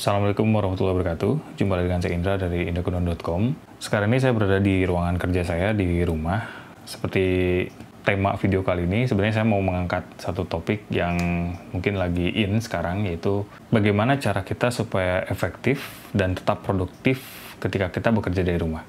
Assalamualaikum warahmatullahi wabarakatuh. Jumpa lagi dengan saya Indra dari indragunawan.com. Sekarang ini saya berada di ruangan kerja saya di rumah. Seperti tema video kali ini, sebenarnya saya mau mengangkat satu topik yang mungkin lagi in sekarang, yaitu bagaimana cara kita supaya efektif dan tetap produktif ketika kita bekerja dari rumah.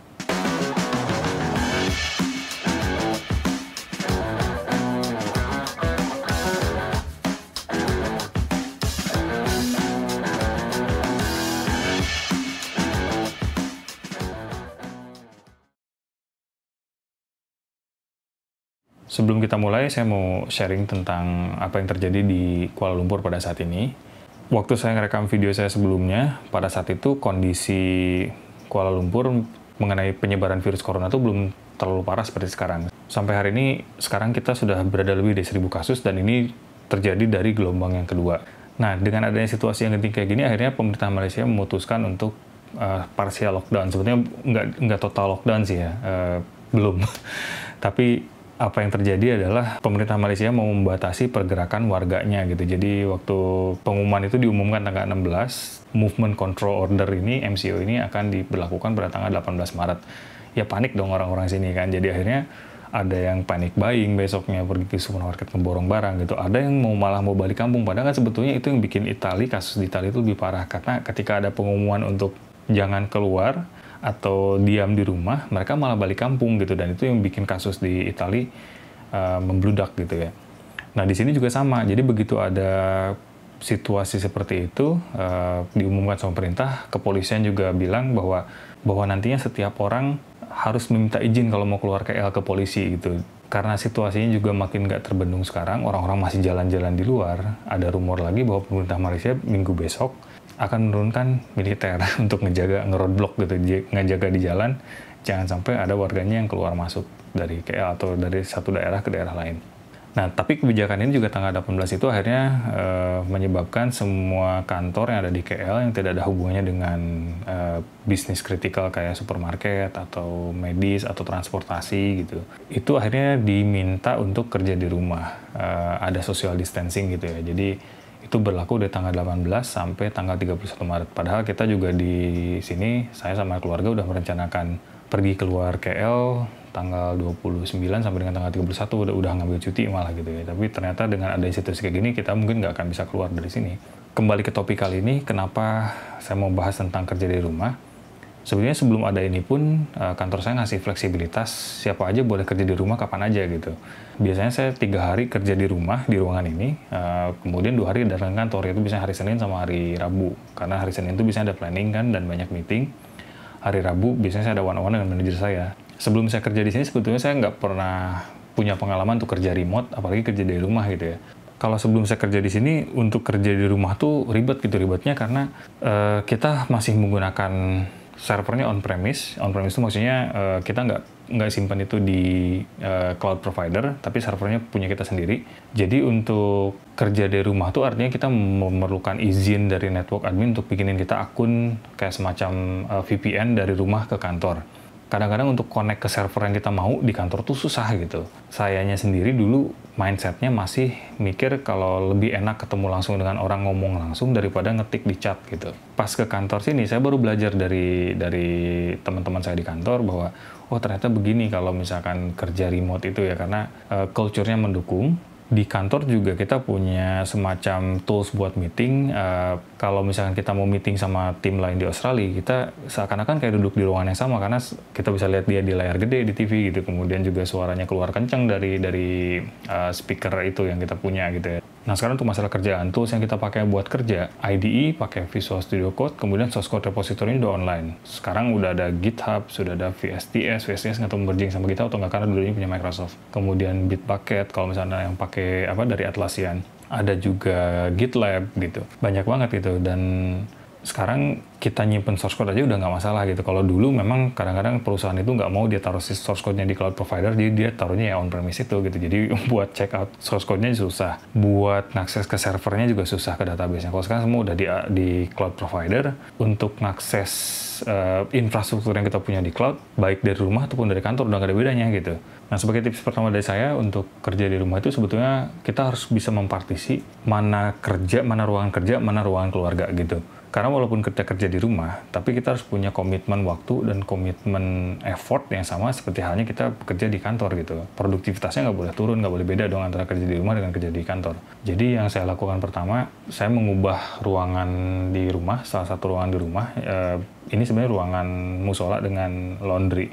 Sebelum kita mulai, saya mau sharing tentang apa yang terjadi di Kuala Lumpur pada saat ini. Waktu saya ngerekam video saya sebelumnya, pada saat itu kondisi Kuala Lumpur mengenai penyebaran virus corona itu belum terlalu parah seperti sekarang. Sampai hari ini, sekarang kita sudah berada lebih dari 1.000 kasus, dan ini terjadi dari gelombang yang kedua. Nah, dengan adanya situasi yang genting kayak gini, akhirnya pemerintah Malaysia memutuskan untuk partial lockdown. Sebetulnya nggak total lockdown sih ya, belum. Tapi apa yang terjadi adalah pemerintah Malaysia mau membatasi pergerakan warganya gitu. Jadi waktu pengumuman itu diumumkan tanggal 16, Movement Control Order ini, MCO ini akan diberlakukan pada tanggal 18 Maret. Ya panik dong orang-orang sini kan. Jadi akhirnya ada yang panic buying besoknya, pergi ke supermarket ngeborong barang gitu. Ada yang malah mau balik kampung. Padahal kan sebetulnya itu yang bikin kasus di Itali itu lebih parah. Karena ketika ada pengumuman untuk jangan keluar atau diam di rumah, mereka malah balik kampung gitu, dan itu yang bikin kasus di Itali membludak gitu ya. Nah di sini juga sama, jadi begitu ada situasi seperti itu diumumkan sama pemerintah, kepolisian juga bilang bahwa nantinya setiap orang harus meminta izin kalau mau keluar KL ke polisi gitu. Karena situasinya juga makin nggak terbendung sekarang, orang-orang masih jalan-jalan di luar. Ada rumor lagi bahwa pemerintah Malaysia minggu besok akan menurunkan militer untuk ngeroadblock gitu, ngejaga di jalan, jangan sampai ada warganya yang keluar masuk dari KL atau dari satu daerah ke daerah lain. Nah, tapi kebijakan ini juga tanggal 18 itu akhirnya menyebabkan semua kantor yang ada di KL yang tidak ada hubungannya dengan bisnis kritikal kayak supermarket atau medis atau transportasi gitu, itu akhirnya diminta untuk kerja di rumah. Ada social distancing gitu ya, jadi itu berlaku dari tanggal 18 sampai tanggal 31 Maret. Padahal kita juga di sini, saya sama keluarga udah merencanakan pergi keluar KL tanggal 29 sampai dengan tanggal 31 udah ngambil cuti malah gitu ya. Tapi ternyata dengan ada situasi kayak gini, kita mungkin nggak akan bisa keluar dari sini. Kembali ke topik kali ini, kenapa saya mau bahas tentang kerja dari rumah. Sebenarnya sebelum ada ini pun, kantor saya ngasih fleksibilitas, siapa aja boleh kerja di rumah kapan aja gitu. Biasanya saya 3 hari kerja di rumah, di ruangan ini, kemudian 2 hari datang ke kantor, itu biasanya hari Senin sama hari Rabu. Karena hari Senin itu biasanya ada planning kan, dan banyak meeting. Hari Rabu biasanya saya ada one-on-one dengan manajer saya. Sebelum saya kerja di sini, sebetulnya saya nggak pernah punya pengalaman untuk kerja remote, apalagi kerja dari rumah gitu ya. Kalau sebelum saya kerja di sini, untuk kerja di rumah tuh ribet gitu, ribetnya karena kita masih menggunakan servernya on-premise. On-premise itu maksudnya kita nggak simpan itu di cloud provider, tapi servernya punya kita sendiri. Jadi untuk kerja dari rumah tuh artinya kita memerlukan izin dari network admin untuk bikinin kita akun kayak semacam VPN dari rumah ke kantor. Kadang-kadang untuk connect ke server yang kita mau di kantor tuh susah gitu. Sayanya sendiri dulu mindsetnya masih mikir kalau lebih enak ketemu langsung dengan orang, ngomong langsung daripada ngetik di chat gitu. Pas ke kantor sini, saya baru belajar dari teman-teman saya di kantor bahwa oh ternyata begini kalau misalkan kerja remote itu ya, karena culture-nya mendukung. Di kantor juga kita punya semacam tools buat meeting. Kalau misalkan kita mau meeting sama tim lain di Australia, kita seakan-akan kayak duduk di ruangan yang sama karena kita bisa lihat dia di layar gede di TV gitu. Kemudian juga suaranya keluar kenceng dari speaker itu yang kita punya gitu ya. Nah sekarang untuk masalah kerjaan, tools yang kita pakai buat kerja, IDE pakai Visual Studio Code, kemudian source code repository ini udah online. Sekarang udah ada GitHub, sudah ada VSTS nggak tahu merging sama GitHub atau nggak, karena dulu ini punya Microsoft. Kemudian Bitbucket, kalau misalnya yang pakai dari Atlassian, ada juga GitLab gitu. Banyak banget gitu, dan sekarang kita nyimpen source code aja udah nggak masalah gitu. Kalau dulu memang kadang-kadang perusahaan itu nggak mau dia taruh source code-nya di cloud provider, jadi dia taruhnya ya on-premise itu gitu. Jadi buat check out source code-nya susah, buat ngakses ke servernya juga susah, ke database-nya. Kalau sekarang semua udah di cloud provider, untuk ngakses infrastruktur yang kita punya di cloud, baik dari rumah ataupun dari kantor, udah nggak ada bedanya gitu. Nah, sebagai tips pertama dari saya untuk kerja di rumah itu sebetulnya kita harus bisa mempartisi mana kerja, mana ruangan kerja, mana ruangan keluarga gitu. Karena walaupun kita kerja di rumah, tapi kita harus punya komitmen waktu dan komitmen effort yang sama seperti halnya kita bekerja di kantor gitu. Produktivitasnya nggak boleh turun, nggak boleh beda dong antara kerja di rumah dengan kerja di kantor. Jadi yang saya lakukan pertama, saya mengubah ruangan di rumah, salah satu ruangan di rumah. Ini sebenarnya ruangan musola dengan laundry.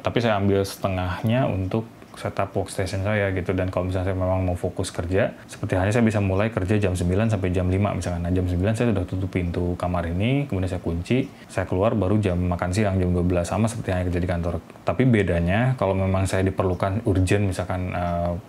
Tapi saya ambil setengahnya untuk setup workstation saya gitu, dan kalau misalnya saya memang mau fokus kerja, seperti halnya saya bisa mulai kerja jam 9 sampai jam 5 misalkan. Nah, jam 9 saya sudah tutup pintu kamar ini, kemudian saya kunci, saya keluar baru jam makan siang, jam 12, sama seperti halnya kerja di kantor. Tapi bedanya, kalau memang saya diperlukan urgent misalkan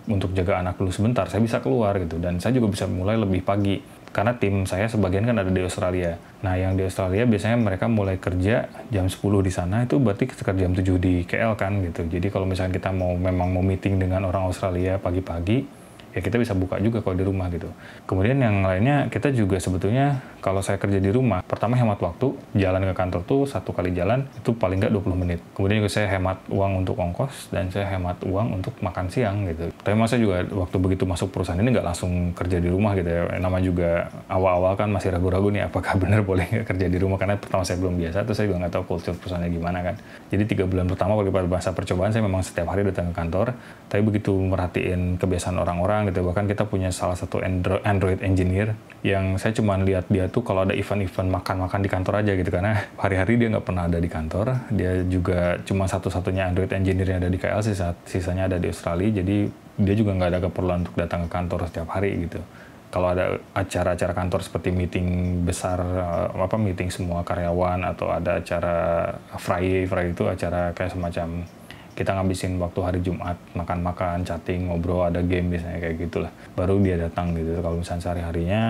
untuk jaga anak dulu sebentar, saya bisa keluar gitu, dan saya juga bisa mulai lebih pagi. Karena tim saya sebagian kan ada di Australia. Nah, yang di Australia biasanya mereka mulai kerja jam 10 di sana, itu berarti sekitar jam 7 di KL kan gitu. Jadi kalau misalnya kita memang mau meeting dengan orang Australia pagi-pagi, ya kita bisa buka juga kalau di rumah gitu. Kemudian yang lainnya, kita juga sebetulnya kalau saya kerja di rumah, pertama hemat waktu, jalan ke kantor tuh 1 kali jalan itu paling nggak 20 menit. Kemudian juga saya hemat uang untuk ongkos, dan saya hemat uang untuk makan siang gitu. Tapi masa juga waktu begitu masuk perusahaan ini nggak langsung kerja di rumah gitu ya. Nama juga awal-awal kan masih ragu-ragu nih apakah benar boleh nggak kerja di rumah, karena pertama saya belum biasa, terus saya juga nggak tahu culture perusahaannya gimana kan. Jadi 3 bulan pertama pada masa percobaan saya memang setiap hari datang ke kantor, tapi begitu merhatiin kebiasaan orang-orang gitu, bahkan kita punya salah satu Android engineer yang saya cuma lihat dia tuh kalau ada event-event makan-makan di kantor aja gitu, karena hari-hari dia nggak pernah ada di kantor. Dia juga cuma satu-satunya Android engineer yang ada di KL, sisanya ada di Australia, jadi dia juga nggak ada keperluan untuk datang ke kantor setiap hari gitu. Kalau ada acara-acara kantor seperti meeting besar, meeting semua karyawan, atau ada acara Friday itu acara kayak semacam kita ngabisin waktu hari Jumat, makan-makan, chatting, ngobrol, ada game biasanya kayak gitulah. Baru dia datang gitu. Kalau misalnya sehari-harinya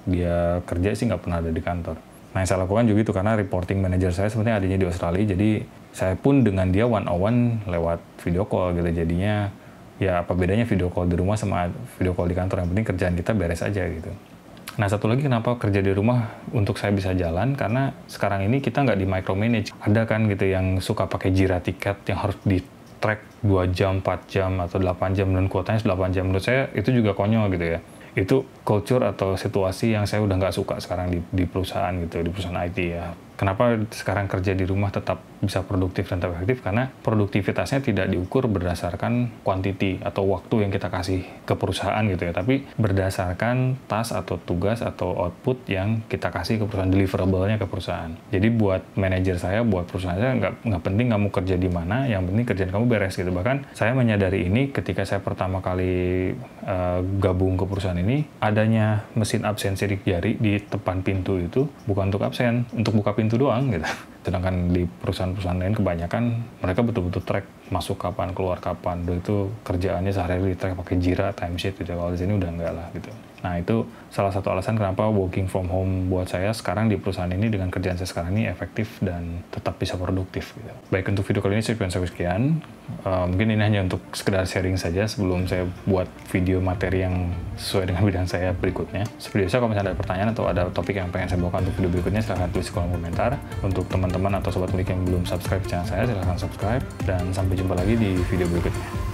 dia kerja sih nggak pernah ada di kantor. Nah, yang saya lakukan juga itu karena reporting manager saya sebenarnya adanya di Australia, jadi saya pun dengan dia one-on-one lewat video call gitu. Jadinya ya apa bedanya video call di rumah sama video call di kantor, yang penting kerjaan kita beres aja gitu. Nah, satu lagi kenapa kerja di rumah untuk saya bisa jalan, karena sekarang ini kita nggak di micromanage. Ada kan gitu yang suka pakai Jira tiket yang harus di track 2 jam, 4 jam, atau 8 jam, dan kuotanya 8 jam. Menurut saya itu juga konyol gitu ya. Itu culture atau situasi yang saya udah nggak suka sekarang di perusahaan gitu, di perusahaan IT ya. Kenapa sekarang kerja di rumah tetap bisa produktif dan tetap efektif? Karena produktivitasnya tidak diukur berdasarkan quantity atau waktu yang kita kasih ke perusahaan gitu ya, tapi berdasarkan task atau tugas atau output yang kita kasih ke perusahaan, deliverable-nya ke perusahaan. Jadi buat manajer saya, buat perusahaan saya, nggak penting kamu kerja di mana, yang penting kerjaan kamu beres gitu. Bahkan saya menyadari ini ketika saya pertama kali gabung ke perusahaan ini, adanya mesin absen sidik jari di depan pintu itu bukan untuk absen, untuk buka pintu doang gitu. Sedangkan di perusahaan-perusahaan lain kebanyakan mereka betul-betul track masuk kapan, keluar kapan. Itu kerjaannya sehari-hari di track pakai Jira, timesheet gitu. Kalau di sini udah enggak lah gitu. Nah, itu salah satu alasan kenapa working from home buat saya sekarang di perusahaan ini dengan kerjaan saya sekarang ini efektif dan tetap bisa produktif gitu. Baik, untuk video kali ini saya sampai sekian. Mungkin ini hanya untuk sekedar sharing saja sebelum saya buat video materi yang sesuai dengan bidang saya berikutnya. Seperti biasa, kalau misalnya ada pertanyaan atau ada topik yang pengen saya bawakan untuk video berikutnya, silahkan tulis di kolom komentar. Untuk teman-teman atau sobat Mulik yang belum subscribe channel saya, silahkan subscribe. Dan sampai jumpa lagi di video berikutnya.